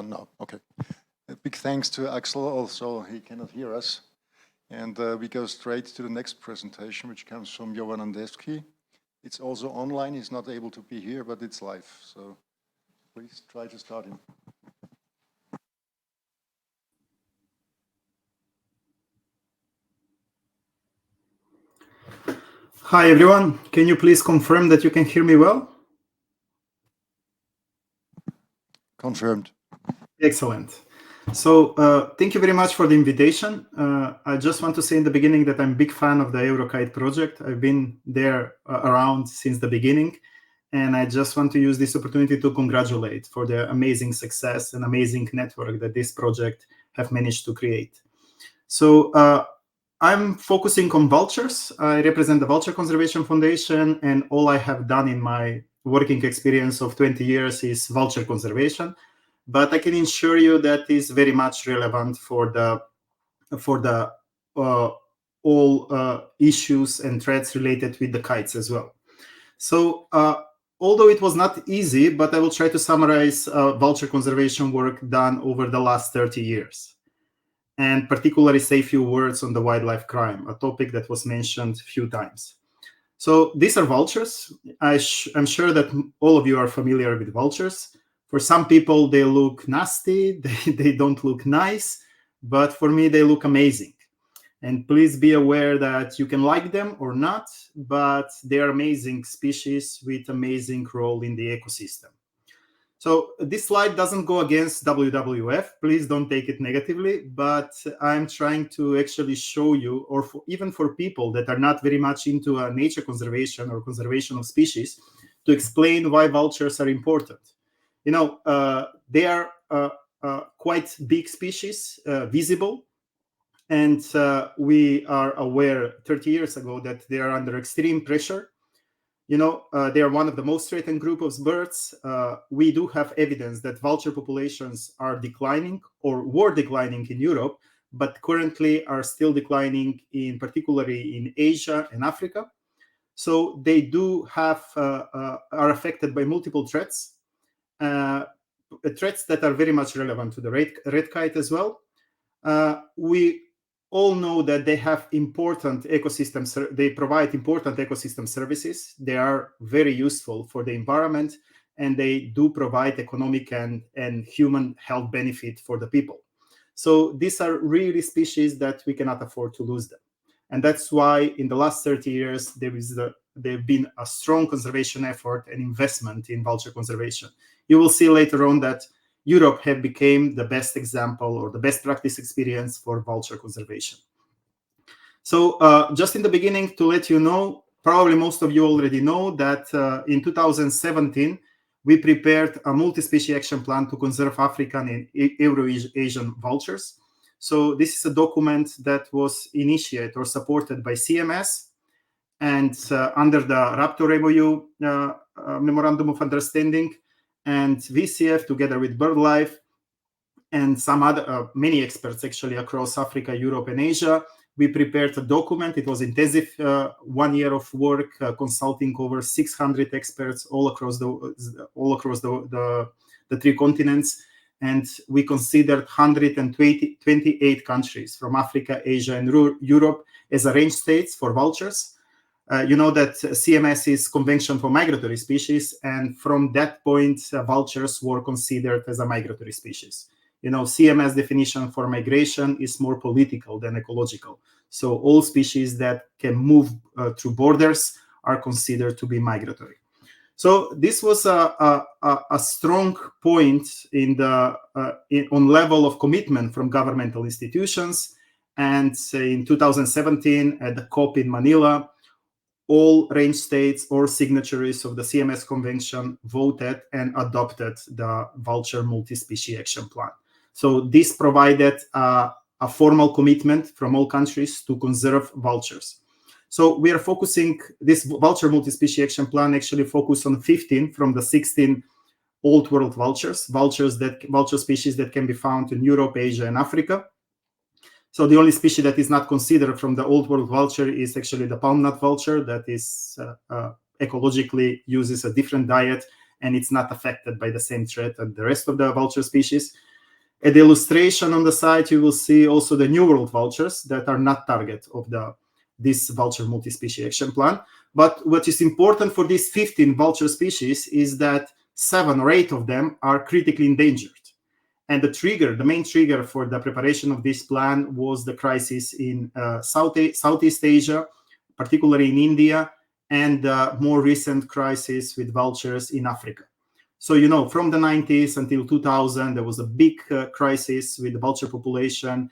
No, okay. A big thanks to Axel. Also, he cannot hear us. And we go straight to the next presentation, which comes from Jovan Andevski. It's also online. He's not able to be here, but it's live. So please try to start him. Hi, everyone. Can you please confirm that you can hear me well? Confirmed. Excellent. So thank you very much for the invitation. I just want to say in the beginning that I'm a big fan of the Eurokite project. I've been there around since the beginning. And I just want to use this opportunity to congratulate for the amazing success and amazing network that this project have managed to create. So I'm focusing on vultures. I represent the Vulture Conservation Foundation, and all I have done in my working experience of 20 years is vulture conservation. But I can assure you that is very much relevant for the all issues and threats related with the kites as well. So although it was not easy, but I will try to summarize vulture conservation work done over the last 30 years, and particularly say a few words on the wildlife crime, a topic that was mentioned a few times. So these are vultures. I'm sure that all of you are familiar with vultures. For some people, they look nasty, they don't look nice, but for me, they look amazing. And please be aware that you can like them or not, but they are amazing species with amazing role in the ecosystem. So this slide doesn't go against WWF. Please don't take it negatively, but I'm trying to actually show you, or even for people that are not very much into nature conservation or conservation of species, to explain why vultures are important. You know, they are quite big species, visible, and we are aware 30 years ago that they are under extreme pressure. You know, they are one of the most threatened group of birds. We do have evidence that vulture populations are declining or were declining in Europe, but currently are still declining, particularly in Asia and Africa. So they do have are affected by multiple threats, threats that are very much relevant to the red kite as well. We all know that they have important ecosystems. They provide important ecosystem services. They are very useful for the environment, and they do provide economic and human health benefit for the people. So these are really species that we cannot afford to lose them. And that's why in the last 30 years, there've been a strong conservation effort and investment in vulture conservation. You will see later on that Europe have become the best example or the best practice experience for vulture conservation. So just in the beginning, to let you know, probably most of you already know that in 2017, we prepared a multi-species action plan to conserve African and Euro-Asian vultures. So this is a document that was initiated or supported by CMS, and under the Raptor MOU Memorandum of Understanding, and VCF together with BirdLife and some other many experts actually across Africa, Europe, and Asia. We prepared a document. It was intensive 1 year of work, consulting over 600 experts all across the three continents, and we considered 128 countries from Africa, Asia, and Europe as range states for vultures. You know that CMS is Convention for Migratory Species, and from that point, vultures were considered as a migratory species. You know, CMS definition for migration is more political than ecological. So all species that can move through borders are considered to be migratory. So this was a strong point on level of commitment from governmental institutions. And in 2017, at the COP in Manila, all range states or signatories of the CMS Convention voted and adopted the Vulture Multi-Species Action Plan. So this provided a formal commitment from all countries to conserve vultures. So we are focusing, this Vulture Multi-Species Action Plan actually focused on 15 from the 16 Old World vulture species that can be found in Europe, Asia, and Africa. So the only species that is not considered from the Old World vulture is actually the palm nut vulture that is ecologically uses a different diet and it's not affected by the same threat as the rest of the vulture species. At the illustration on the side, you will see also the New World vultures that are not target of this vulture multi-species action plan. But what is important for these 15 vulture species is that 7 or 8 of them are critically endangered. And the main trigger for the preparation of this plan was the crisis in Southeast Asia, particularly in India, and more recent crisis with vultures in Africa. So, from the 90s until 2000, there was a big crisis with the vulture population,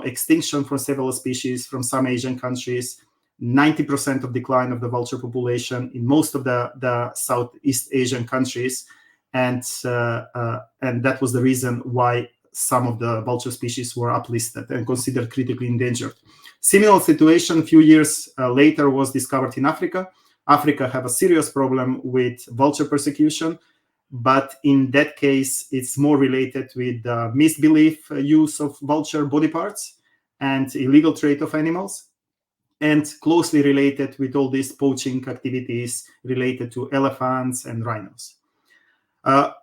extinction from several species from some Asian countries, 90% of decline of the vulture population in most of the Southeast Asian countries. And that was the reason why some of the vulture species were uplisted and considered critically endangered. Similar situation a few years later was discovered in Africa. Africa have a serious problem with vulture persecution, but in that case, it's more related with the misbelief use of vulture body parts and illegal trade of animals, and closely related with all these poaching activities related to elephants and rhinos.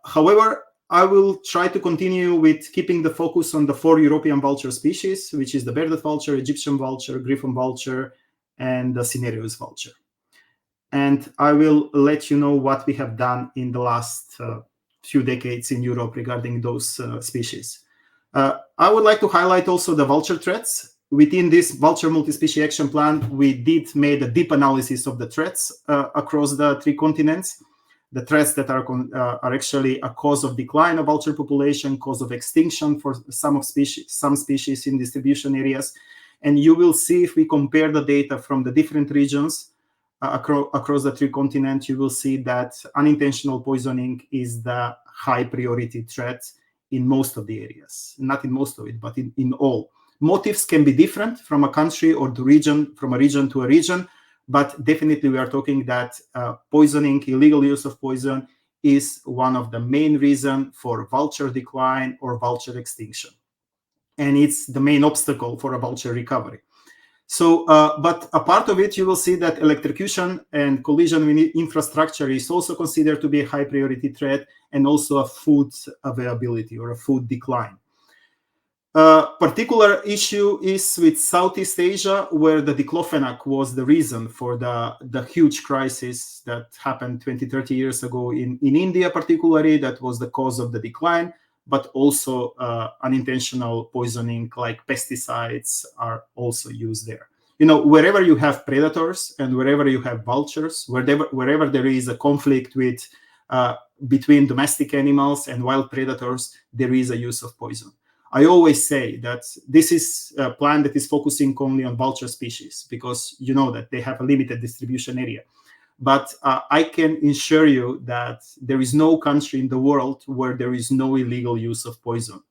However, I will try to continue with keeping the focus on the 4 European vulture species, which is the bearded vulture, Egyptian vulture, griffon vulture, and the cinereous vulture. And I will let you know what we have done in the last few decades in Europe regarding those species. I would like to highlight also the vulture threats. Within this vulture multi-species action plan, we did make a deep analysis of the threats across the 3 continents. The threats that are actually a cause of decline of vulture population, cause of extinction for some species in distribution areas. And you will see, if we compare the data from the different regions across the 3 continents, you will see that unintentional poisoning is the high priority threat in most of the areas. Not in most of it, but in all. Motives can be different from a country or the region, from a region to a region, but definitely we are talking that poisoning, illegal use of poison, is one of the main reasons for vulture decline or vulture extinction. And it's the main obstacle for a vulture recovery. So, but a part of it, you will see that electrocution and collision with infrastructure is also considered to be a high priority threat, and also a food availability or a food decline. Particular issue is with Southeast Asia, where the diclofenac was the reason for the huge crisis that happened 20, 30 years ago in India, particularly. That was the cause of the decline, but also unintentional poisoning like pesticides are also used there. Wherever you have predators and wherever you have vultures, wherever there is a conflict between domestic animals and wild predators, there is a use of poison. I always say that this is a plan that is focusing only on vulture species because you know that they have a limited distribution area. But I can assure you that there is no country in the world where there is no illegal use of poison.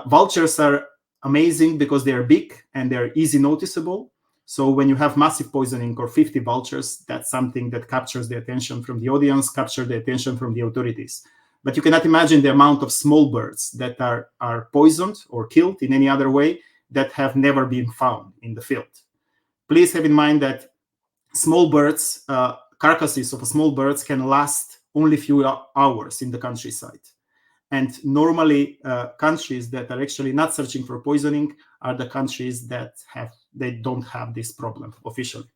Vultures are amazing because they are big and they're easy noticeable. So when you have massive poisoning or 50 vultures, that's something that captures the attention from the audience, captures the attention from the authorities. But you cannot imagine the amount of small birds that are poisoned or killed in any other way that have never been found in the field. Please have in mind that small birds, carcasses of small birds can last only a few hours in the countryside. And normally countries that are actually not searching for poisoning are the countries that they don't have this problem officially.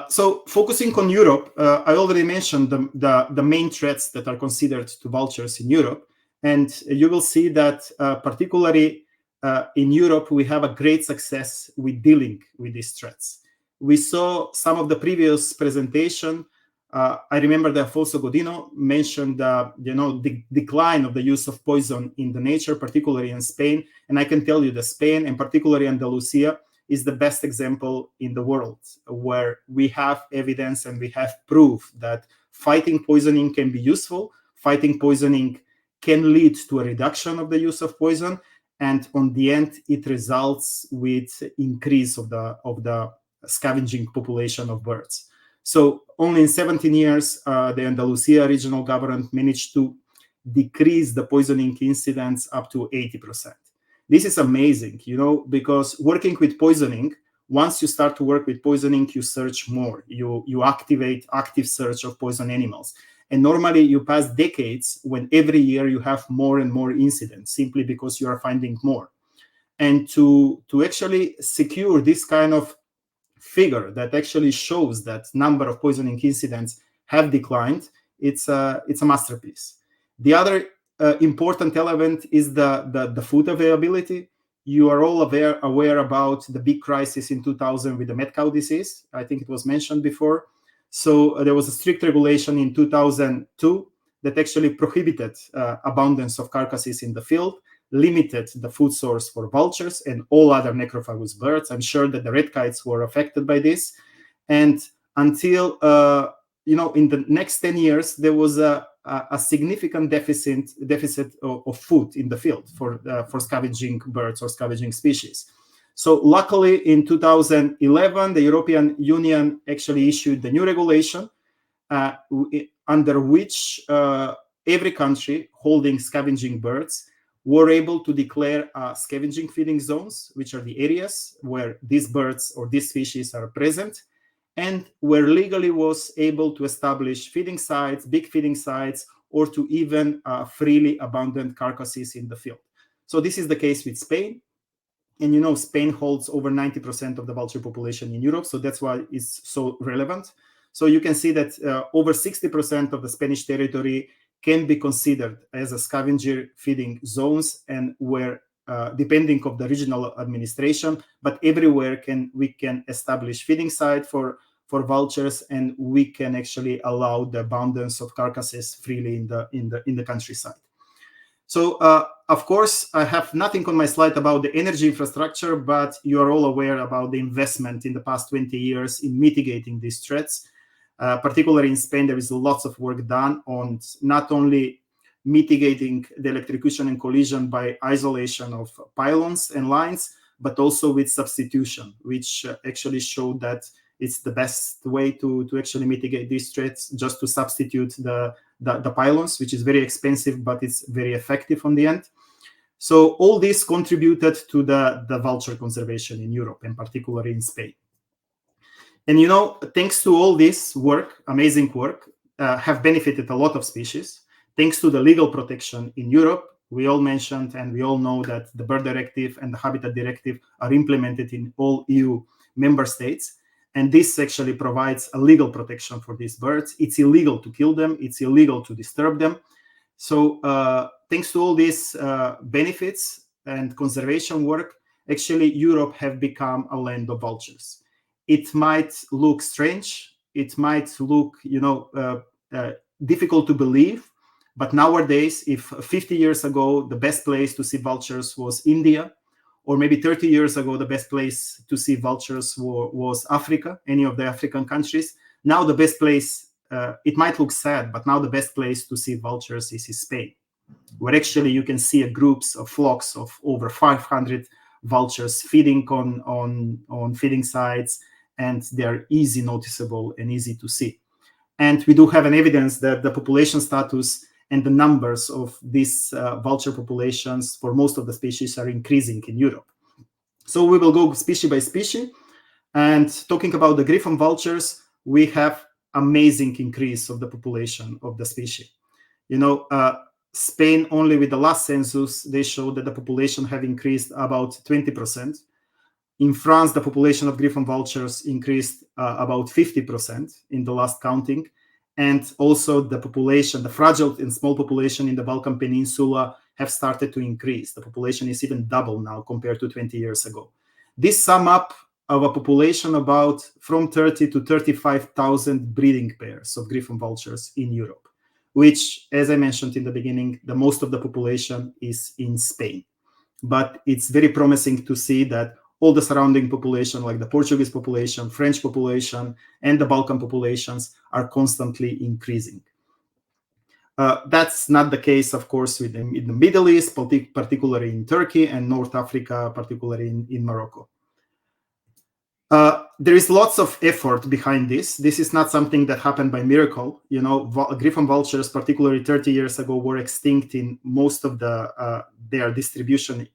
So focusing on Europe, I already mentioned the main threats that are considered to vultures in Europe. And you will see that particularly in Europe, we have a great success with dealing with these threats. We saw some of the previous presentation. I remember that Afonso Godino mentioned the decline of the use of poison in the nature, particularly in Spain. And I can tell you that Spain, and particularly Andalusia, is the best example in the world where we have evidence and we have proof that fighting poisoning can be useful. Fighting poisoning can lead to a reduction of the use of poison, and on the end, it results with increase of the scavenging population of birds. So only in 17 years, the Andalusia regional government managed to decrease the poisoning incidence up to 80%. This is amazing, because working with poisoning, once you start to work with poisoning, you search more. You activate active search of poison animals. And normally you pass decades when every year you have more and more incidents simply because you are finding more. And to actually secure this kind of figure that actually shows that number of poisoning incidents have declined, it's a masterpiece. The other important element is the food availability. You are all aware about the big crisis in 2000 with the mad cow disease. I think it was mentioned before. So there was a strict regulation in 2002 that actually prohibited abundance of carcasses in the field, limited the food source for vultures and all other necrophagous birds. I'm sure that the red kites were affected by this. And until, in the next 10 years, there was a significant deficit of food in the field for scavenging birds or scavenging species. So luckily, in 2011, the European Union actually issued the new regulation under which every country holding scavenging birds were able to declare scavenging feeding zones, which are the areas where these birds or these species are present, and where legally was able to establish feeding sites, big feeding sites, or to even freely abandon carcasses in the field. So this is the case with Spain. And Spain holds over 90% of the vulture population in Europe, so that's why it's so relevant. So you can see that over 60% of the Spanish territory can be considered as a scavenger feeding zones, and where, depending on the regional administration, but everywhere we can establish feeding site for vultures, and we can actually allow the abundance of carcasses freely in the countryside. So, of course, I have nothing on my slide about the energy infrastructure, but you are all aware about the investment in the past 20 years in mitigating these threats. Particularly in Spain, there is lots of work done on not only mitigating the electrocution and collision by isolation of pylons and lines, but also with substitution, which actually showed that it's the best way to actually mitigate these threats, just to substitute the pylons, which is very expensive, but it's very effective on the end. So all this contributed to the vulture conservation in Europe, and particularly in Spain. And thanks to all this work, amazing work, have benefited a lot of species. Thanks to the legal protection in Europe, we all mentioned and we all know that the Bird Directive and the Habitat Directive are implemented in all EU member states. And this actually provides a legal protection for these birds. It's illegal to kill them. It's illegal to disturb them. So thanks to all these benefits and conservation work, actually Europe have become a land of vultures. It might look strange. It might look, difficult to believe. But nowadays, if 50 years ago, the best place to see vultures was India, or maybe 30 years ago, the best place to see vultures was Africa, any of the African countries. Now the best place, it might look sad, but now the best place to see vultures is in Spain, where actually you can see groups of flocks of over 500 vultures feeding on feeding sites, and they are easy noticeable and easy to see. And we do have an evidence that the population status and the numbers of these vulture populations for most of the species are increasing in Europe. So we will go species by species. And talking about the griffon vultures, we have amazing increase of the population of the species. Spain, only with the last census, they showed that the population have increased about 20%. In France, the population of griffon vultures increased about 50% in the last counting. And also the population, the fragile and small population in the Balkan Peninsula have started to increase. The population is even double now compared to 20 years ago. This sum up of a population about from 30 to 35,000 breeding pairs of griffon vultures in Europe, which, as I mentioned in the beginning, the most of the population is in Spain. But it's very promising to see that all the surrounding population, like the Portuguese population, French population, and the Balkan populations are constantly increasing. That's not the case, of course, in the Middle East, particularly in Turkey, and North Africa, particularly in Morocco. There is lots of effort behind this. This is not something that happened by miracle. Griffon vultures, particularly 30 years ago, were extinct in most of their distribution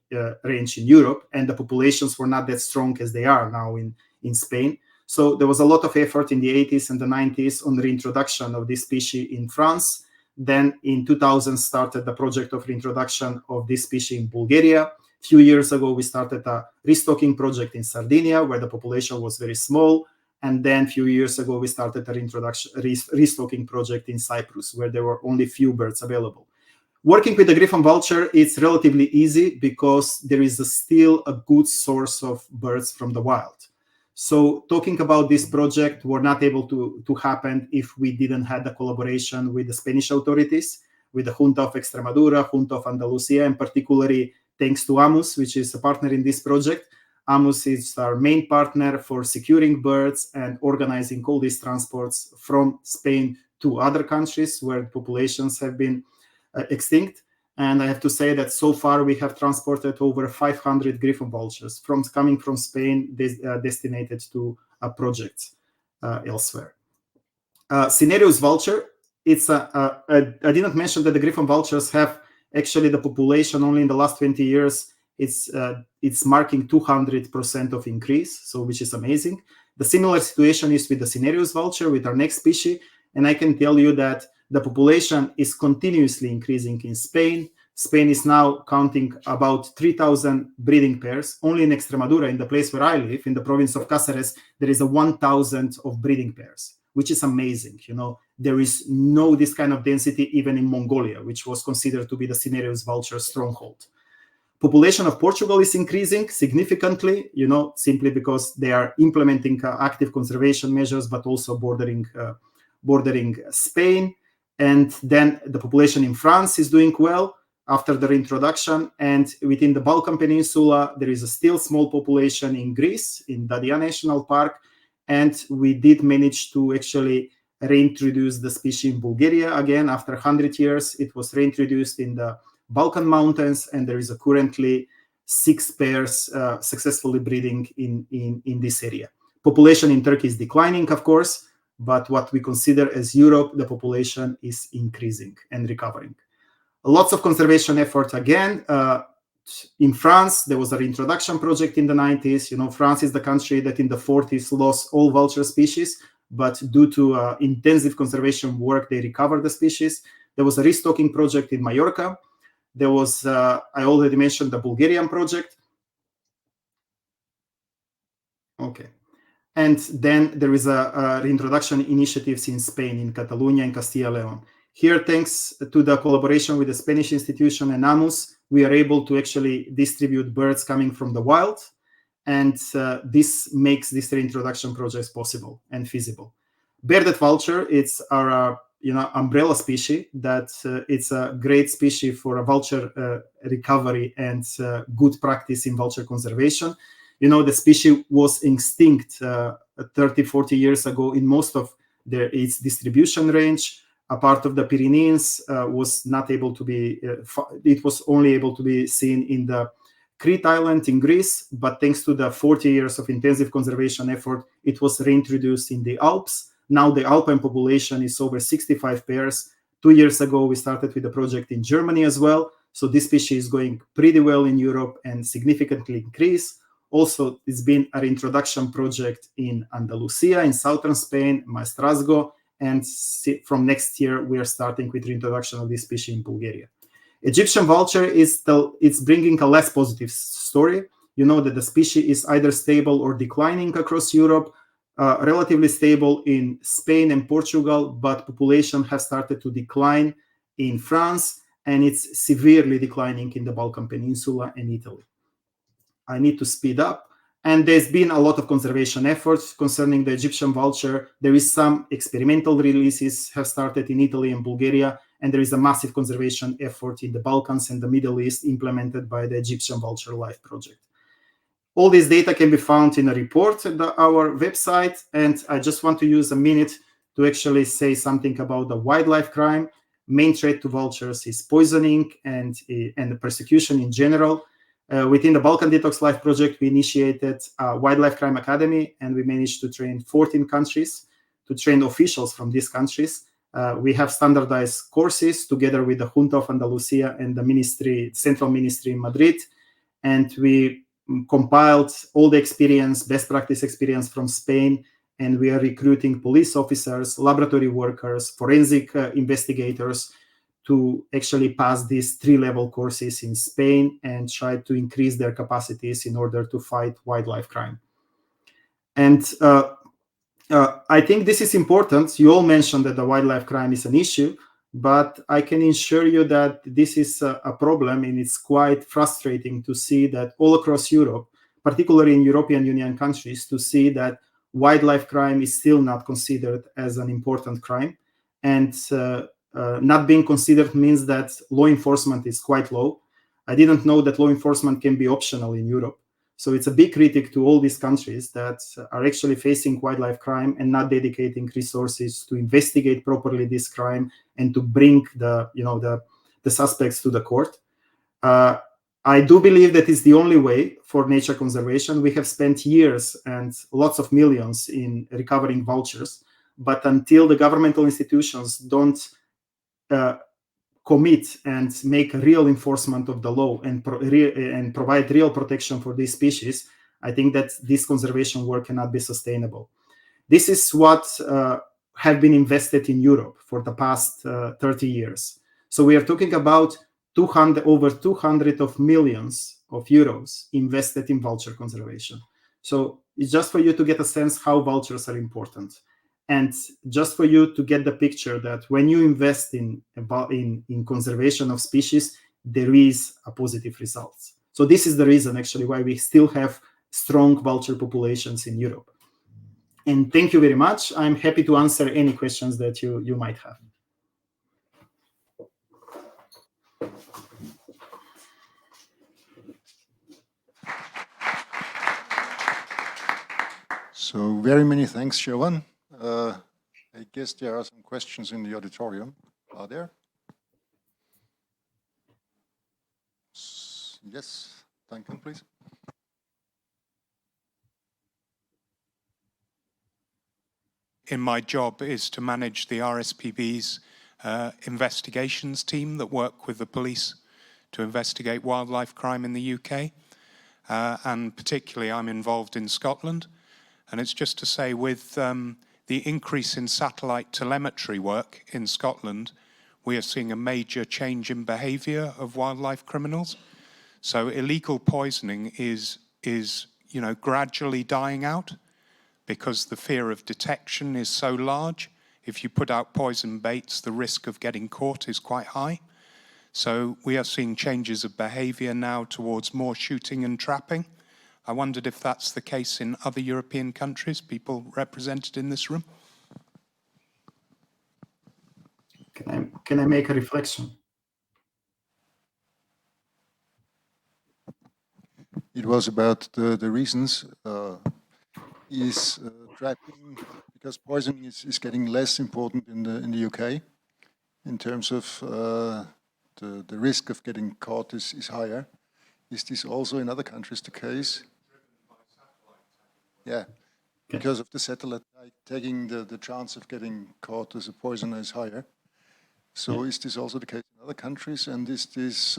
range in Europe, and the populations were not that strong as they are now in in Spain. So there was a lot of effort in the 80s and the 90s on the reintroduction of this species in France. Then in 2000 started the project of reintroduction of this species in Bulgaria. A few years ago, we started a restocking project in Sardinia, where the population was very small. And then a few years ago, we started a restocking project in Cyprus, where there were only few birds available. Working with the Griffon vulture, it's relatively easy because there is still a good source of birds from the wild. So talking about this project were not able to happen if we didn't have the collaboration with the Spanish authorities, with the Junta of Extremadura, Junta of Andalusia, and particularly thanks to AMUS, which is a partner in this project. AMUS is our main partner for securing birds and organizing all these transports from Spain to other countries where populations have been extinct. And I have to say that so far we have transported over 500 Griffon vultures coming from Spain, destinated to projects elsewhere. Cinereus vulture, I didn't mention that the Griffon vultures have actually the population only in the last 20 years. It's marking 200% of increase, so which is amazing. The similar situation is with the Cinereus vulture, with our next species, and I can tell you that the population is continuously increasing in Spain. Spain is now counting about 3,000 breeding pairs. Only in Extremadura, in the place where I live, in the province of Cáceres, there is 1,000 of breeding pairs, which is amazing. You know, there is no this kind of density even in Mongolia, which was considered to be the Cinereus vulture stronghold. Population of Portugal is increasing significantly, you know, simply because they are implementing active conservation measures, but also bordering Spain. And then the population in France is doing well after the reintroduction. And within the Balkan Peninsula, there is a still small population in Greece, in Dadia National Park. And we did manage to actually reintroduce the species in Bulgaria again. After 100 years, it was reintroduced in the Balkan Mountains, and there is currently 6 pairs successfully breeding in this area. Population in Turkey is declining, of course, but what we consider as Europe, the population is increasing and recovering. Lots of conservation effort again. In France, there was a reintroduction project in the 90s. You know, France is the country that in the 40s lost all vulture species, but due to intensive conservation work, they recovered the species. There was a restocking project in Mallorca. There was, I already mentioned the Bulgarian project. Okay. And then there is a reintroduction initiatives in Spain, in Catalonia and Castilla Leon. Here, thanks to the collaboration with the Spanish institution and AMUS, we are able to actually distribute birds coming from the wild. And this makes this reintroduction projects possible and feasible. Bearded vulture, it's our umbrella species that it's a great species for a vulture recovery and good practice in vulture conservation. You know, the species was extinct 30, 40 years ago in most of its distribution range. A part of the Pyrenees was not able to be, it was only able to be seen in the Crete Island in Greece, but thanks to the 40 years of intensive conservation effort, it was reintroduced in the Alps. Now the Alpine population is over 65 pairs. 2 years ago, we started with a project in Germany as well. So this species is going pretty well in Europe and significantly increased. Also, it's been a reintroduction project in Andalusia, in southern Spain, Maestrazgo, and from next year, we are starting with reintroduction of this species in Bulgaria. Egyptian vulture it's bringing a less positive story. You know that the species is either stable or declining across Europe, relatively stable in Spain and Portugal, but population has started to decline in France, and it's severely declining in the Balkan Peninsula and Italy. I need to speed up. And there's been a lot of conservation efforts concerning the Egyptian vulture. There is some experimental releases have started in Italy and Bulgaria, and there is a massive conservation effort in the Balkans and the Middle East implemented by the Egyptian Vulture Life Project. All this data can be found in a report at our website, and I just want to use a minute to actually say something about the wildlife crime. Main threat to vultures is poisoning and the persecution in general. Within the Balkan Detox Life Project, we initiated a Wildlife Crime Academy, and we managed to train 14 countries, to train officials from these countries. We have standardized courses together with the Junta of Andalusia and the Central Ministry in Madrid. And we compiled all the experience, best practice experience from Spain, and we are recruiting police officers, laboratory workers, forensic investigators to actually pass these 3-level courses in Spain and try to increase their capacities in order to fight wildlife crime. And I think this is important. You all mentioned that the wildlife crime is an issue, but I can assure you that this is a problem, and it's quite frustrating to see that all across Europe, particularly in European Union countries, to see that wildlife crime is still not considered as an important crime. And not being considered means that law enforcement is quite low. I didn't know that law enforcement can be optional in Europe. So it's a big critic to all these countries that are actually facing wildlife crime and not dedicating resources to investigate properly this crime and to bring the suspects to the court. I do believe that is the only way for nature conservation. We have spent years and lots of millions in recovering vultures, but until the governmental institutions don't commit and make real enforcement of the law and provide real protection for these species, I think that this conservation work cannot be sustainable. This is what have been invested in Europe for the past 30 years. So we are talking about over 200 of millions of euros invested in vulture conservation. So it's just for you to get a sense how vultures are important. And just for you to get the picture that when you invest in conservation of species, there is a positive result. So this is the reason actually why we still have strong vulture populations in Europe. And thank you very much. I'm happy to answer any questions that you might have. So very many thanks, Jovan. I guess there are some questions in the auditorium. Are there? Yes, Duncan, please. In my job is to manage the RSPB's investigations team that work with the police to investigate wildlife crime in the UK. And particularly I'm involved in Scotland. And it's just to say with the increase in satellite telemetry work in Scotland, we are seeing a major change in behaviour of wildlife criminals. So illegal poisoning is gradually dying out because the fear of detection is so large. If you put out poison baits, the risk of getting caught is quite high. So we are seeing changes of behaviour now towards more shooting and trapping. I wondered if that's the case in other European countries, people represented in this room. Can I make a reflection? It was about the reasons. Trapping, because poisoning is getting less important in the UK in terms of the risk of getting caught is higher. Is this also in other countries the case? Yeah, because of the satellite tagging, the chance of getting caught as a poisoner is higher. So is this also the case in other countries, and is this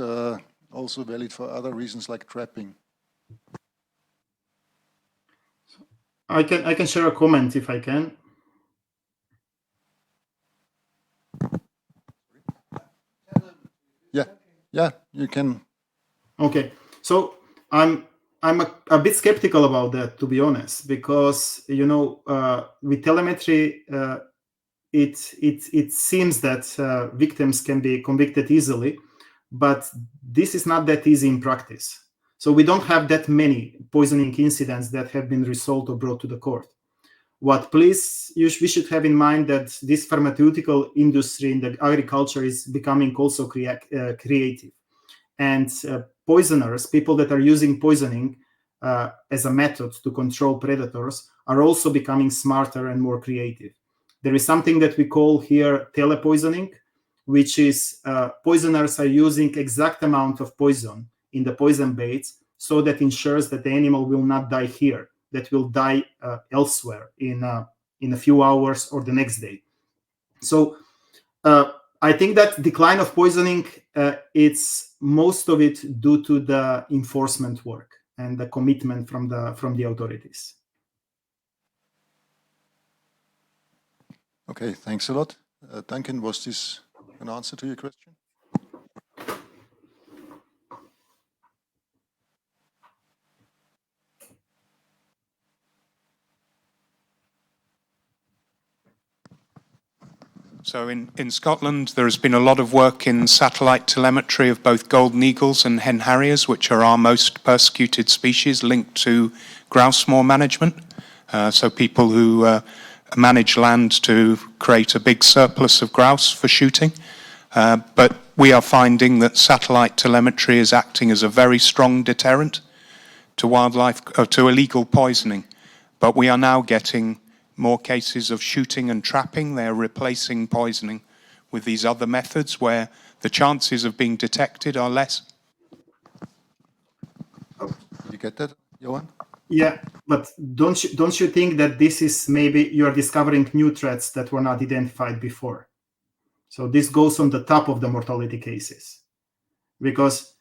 also valid for other reasons like trapping? I can share a comment if I can. Yeah, you can. Okay, so I'm a bit skeptical about that, to be honest, because with telemetry, it seems that victims can be convicted easily, but this is not that easy in practice. So we don't have that many poisoning incidents that have been resolved or brought to the court. We should have in mind that this pharmaceutical industry in the agriculture is becoming also creative. And poisoners, people that are using poisoning as a method to control predators, are also becoming smarter and more creative. There is something that we call here telepoisoning, which is poisoners are using exact amount of poison in the poison baits so that ensures that the animal will not die here, that will die elsewhere in a few hours or the next day. So I think that decline of poisoning, it's most of it due to the enforcement work. and the commitment from the authorities. Okay, thanks a lot. Duncan, was this an answer to your question? So in Scotland, there has been a lot of work in satellite telemetry of both golden eagles and hen harriers, which are our most persecuted species, linked to grouse moor management. So people who manage land to create a big surplus of grouse for shooting. But we are finding that satellite telemetry is acting as a very strong deterrent to wildlife, to illegal poisoning. But we are now getting more cases of shooting and trapping. They're replacing poisoning with these other methods where the chances of being detected are less. Did you get that, Jovan? Yeah, but don't you think that this is maybe you are discovering new threats that were not identified before? So this goes on the top of the mortality cases, because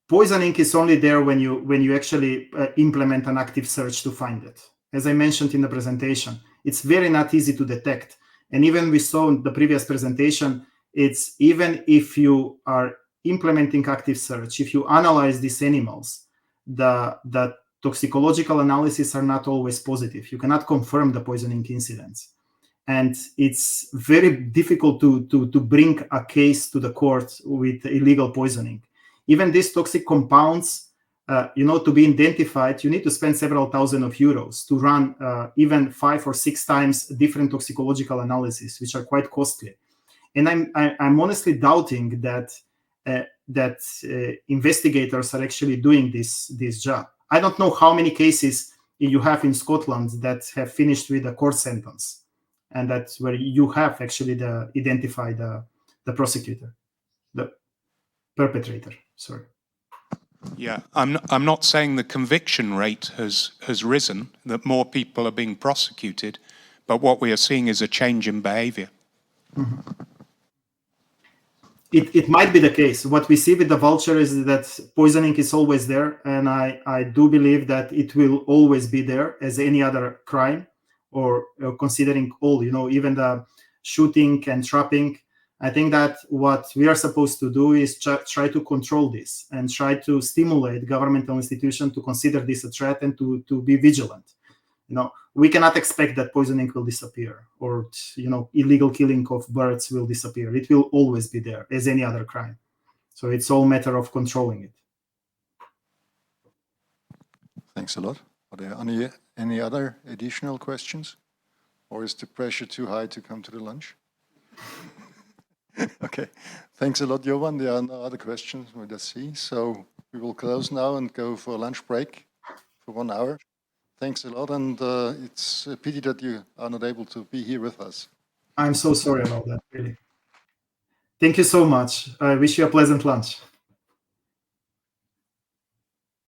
poisoning is only there when you actually implement an active search to find it. As I mentioned in the presentation, it's very not easy to detect. And even we saw in the previous presentation, it's even if you are implementing active search, if you analyze these animals, the toxicological analyses are not always positive. You cannot confirm the poisoning incidents. And it's very difficult to bring a case to the court with illegal poisoning. Even these toxic compounds, to be identified, you need to spend several thousand of euros to run even 5 or 6 times different toxicological analyses, which are quite costly. And I'm honestly doubting that investigators are actually doing this job. I don't know how many cases you have in Scotland that have finished with a court sentence, and that's where you have actually identified the prosecutor, the perpetrator. Sorry. Yeah, I'm not saying the conviction rate has risen, that more people are being prosecuted, but what we are seeing is a change in behavior. Mm-hmm. It might be the case. What we see with the vulture is that poisoning is always there, and I do believe that it will always be there as any other crime, or considering all, even the shooting and trapping. I think that what we are supposed to do is try to control this and try to stimulate governmental institutions to consider this a threat and to be vigilant. We cannot expect that poisoning will disappear, or illegal killing of birds will disappear. It will always be there as any other crime. So it's all a matter of controlling it. Thanks a lot. Are there any other additional questions? Or is the pressure too high to come to the lunch? Okay. Thanks a lot, Jovan. There are no other questions with us. So we will close now and go for a lunch break for 1 hour. Thanks a lot, and it's a pity that you are not able to be here with us. I'm so sorry about that, really. Thank you so much. I wish you a pleasant lunch.